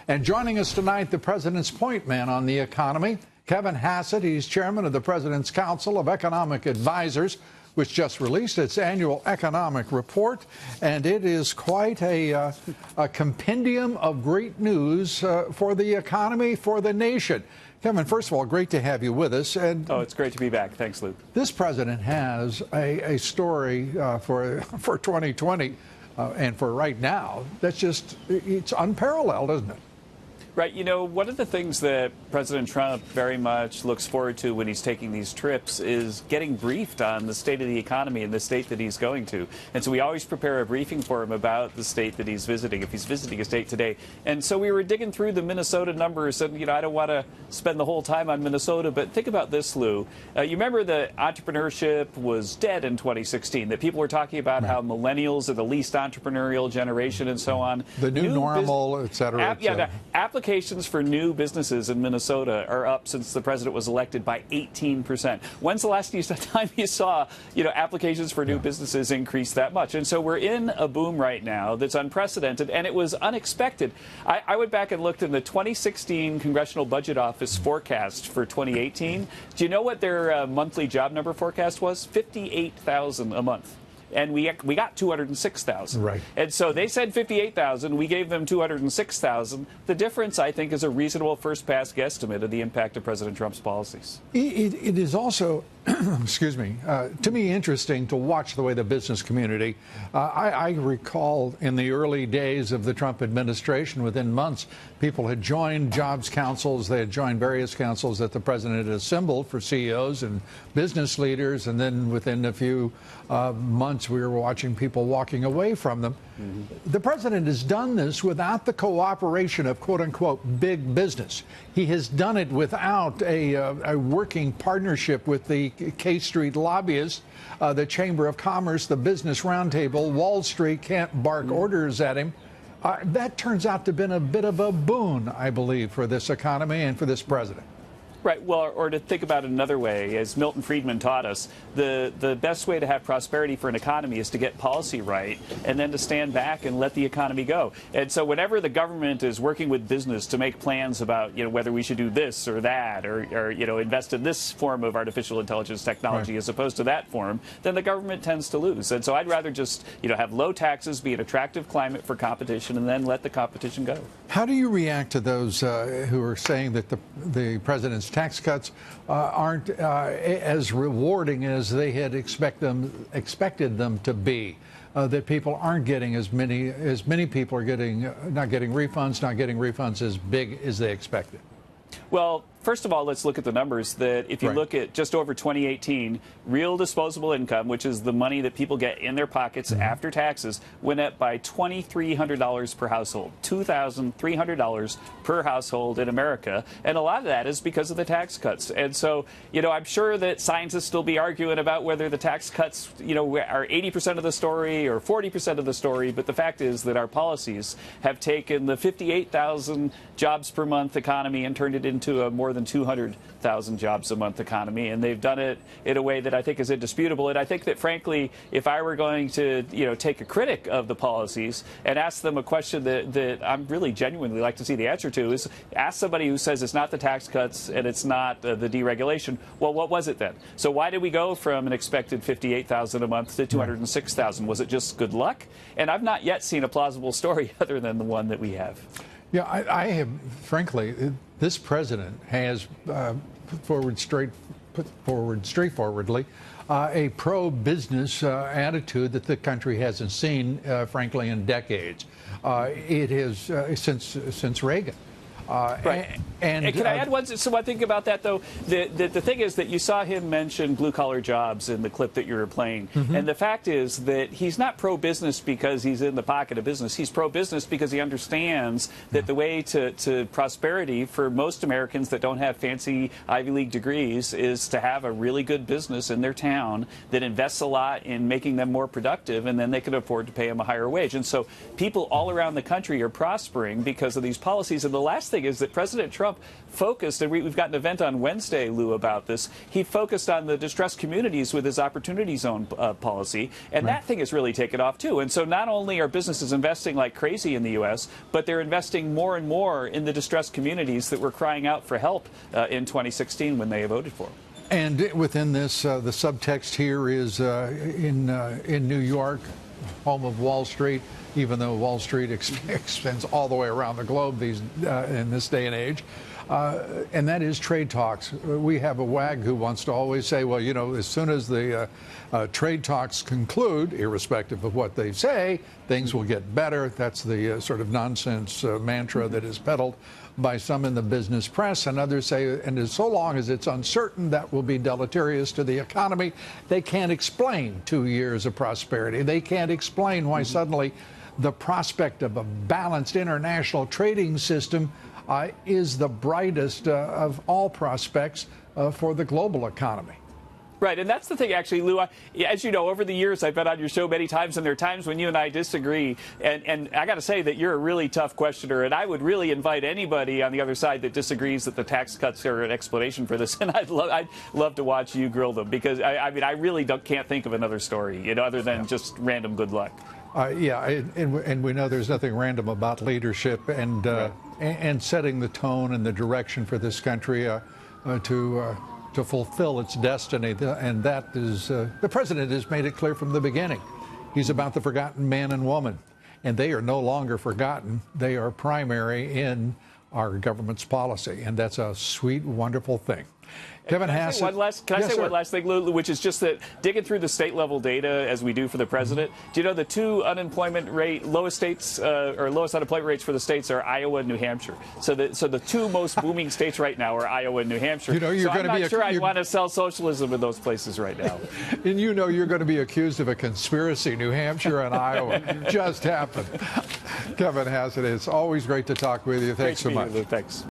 And joining us tonight, the president's point man on the economy, Kevin Hassett. He's chairman of the President's Council of Economic Advisors, which just released its annual economic report. And it is quite a compendium of great news for the economy, for the nation. Kevin, first of all, great to have you with us. And it's great to be back. Thanks, Lou. This president has a story for 2020 and for right now that's just, it's unparalleled, isn't it? Right. You know, one of the things that President Trump very much looks forward to when he's taking these trips is getting briefed on the state of the economy and the state that he's going to. And so we always prepare a briefing for him about the state that he's visiting, if he's visiting a state today. And so we were digging through the Minnesota numbers, and, you know, I don't want to spend the whole time on Minnesota, but think about this, Lou. You remember that entrepreneurship was dead in 2016, that people were talking about how millennials are the least entrepreneurial generation and so on. The new normal, et cetera. Applications for new businesses in Minnesota are up since the president was elected by 18%. When's the last time you saw, applications for new businesses increase that much? And so we're in a boom right now that's unprecedented, and it was unexpected. I went back and looked in the 2016 Congressional Budget Office forecast for 2018. Do you know what their monthly job number forecast was? 58,000 a month. And we got 206,000. Right. And so they said 58,000. We gave them 206,000. The difference, I think, is a reasonable first-pass guesstimate of the impact of President Trump's policies. It is also, excuse me, to me interesting to watch the way the business community, I recall in the early days of the Trump administration, within months, people had joined jobs councils. They had joined various councils that the president had assembled for CEOs and business leaders. And then within a few months, we were watching people walking away from them. Mm-hmm. The president has done this without the cooperation of, quote unquote, big business. He has done it without a working partnership with the K Street lobbyists, the Chamber of Commerce, the Business Roundtable. Wall Street can't bark orders at him. That turns out to have been a bit of a boon, I believe, for this economy and for this president. Right. Well, or to think about it another way, as Milton Friedman taught us, the best way to have prosperity for an economy is to get policy right and then to stand back and let the economy go. And so whenever the government is working with business to make plans about, whether we should do this or that or invest in this form of artificial intelligence technology as opposed to that form, then the government tends to lose. And so I'd rather just, have low taxes, be an attractive climate for competition, and then let the competition go. How do you react to those who are saying that the president's tax cuts aren't as rewarding as they had expected them to be? That people aren't getting as many people are not getting refunds as big as they expected. Well, first of all, let's look at the numbers. That if you look at just over 2018, real disposable income, which is the money that people get in their pockets after taxes, went up by $2,300 per household, $2,300 per household in America. And a lot of that is because of the tax cuts. And so, I'm sure that scientists will be arguing about whether the tax cuts, are 80% of the story or 40% of the story. But the fact is that our policies have taken the 58,000 jobs per month economy and turned it into a more than 200,000 jobs a month economy, and they've done it in a way that I think is indisputable. And I think that, frankly, if I were going to, take a critic of the policies and ask them a question that I'm really genuinely like to see the answer to, is ask somebody who says it's not the tax cuts and it's not the deregulation. Well, what was it then? So why did we go from an expected 58,000 a month to 206,000? Was it just good luck? And I've not yet seen a plausible story other than the one that we have. Yeah, I have, frankly, this president has put forward straightforwardly a pro-business attitude that the country hasn't seen, frankly, in decades. It is since Reagan. Right. And can I add one thing about that, though? The thing is that you saw him mention blue-collar jobs in the clip that you were playing. And the fact is that he's not pro-business because he's in the pocket of business. He's pro-business because he understands that the way to prosperity for most Americans that don't have fancy Ivy League degrees is to have a really good business in their town that invests a lot in making them more productive, and then they can afford to pay them a higher wage. And so people all around the country are prospering because of these policies. And the last thing is that President Trump focused, and we've got an event on Wednesday, Lou, about this. He focused on the distressed communities with his Opportunity Zone policy, and that thing has really taken off too. And so not only are businesses investing like crazy in the U.S., but they're investing more and more in the distressed communities that were crying out for help in 2016 when they voted for him. And within this, the subtext here is in New York, home of Wall Street, even though Wall Street extends all the way around the globe in this day and age. And that is trade talks. We have a wag who wants to always say, well, you know, as soon as the trade talks conclude, irrespective of what they say, things will get better. That's the sort of nonsense mantra that is peddled by some in the business press, and others say, and as so long as it's uncertain, that will be deleterious to the economy. They can't explain 2 years of prosperity. They can't explain why suddenly the prospect of a balanced international trading system is the brightest of all prospects for the global economy. Right, and that's the thing, actually, Lou. As you know, over the years, I've been on your show many times, and there are times when you and I disagree. And I got to say that you're a really tough questioner, and I would really invite anybody on the other side that disagrees that the tax cuts are an explanation for this. And I'd love to watch you grill them, because I mean, I really can't think of another story, you know, other than just random good luck. And we know there's nothing random about leadership and setting the tone and the direction for this country to fulfill its destiny, and that is the president has made it clear from the beginning. He's about the forgotten man and woman, and they are no longer forgotten. They are primary in our government's policy, and that's a sweet, wonderful thing. Kevin Hassett. Can I say one last thing, Lou, which is just that digging through the state level data as we do for the president, do you know the two lowest unemployment rates for the states are Iowa and New Hampshire. So the two most booming states right now are Iowa and New Hampshire. You know, I'm not sure I'd want to sell socialism in those places right now. And you know you're going to be accused of a conspiracy. New Hampshire and Iowa just happened. Kevin Hassett, it's always great to talk with you. Thanks so much. Lou. Thanks.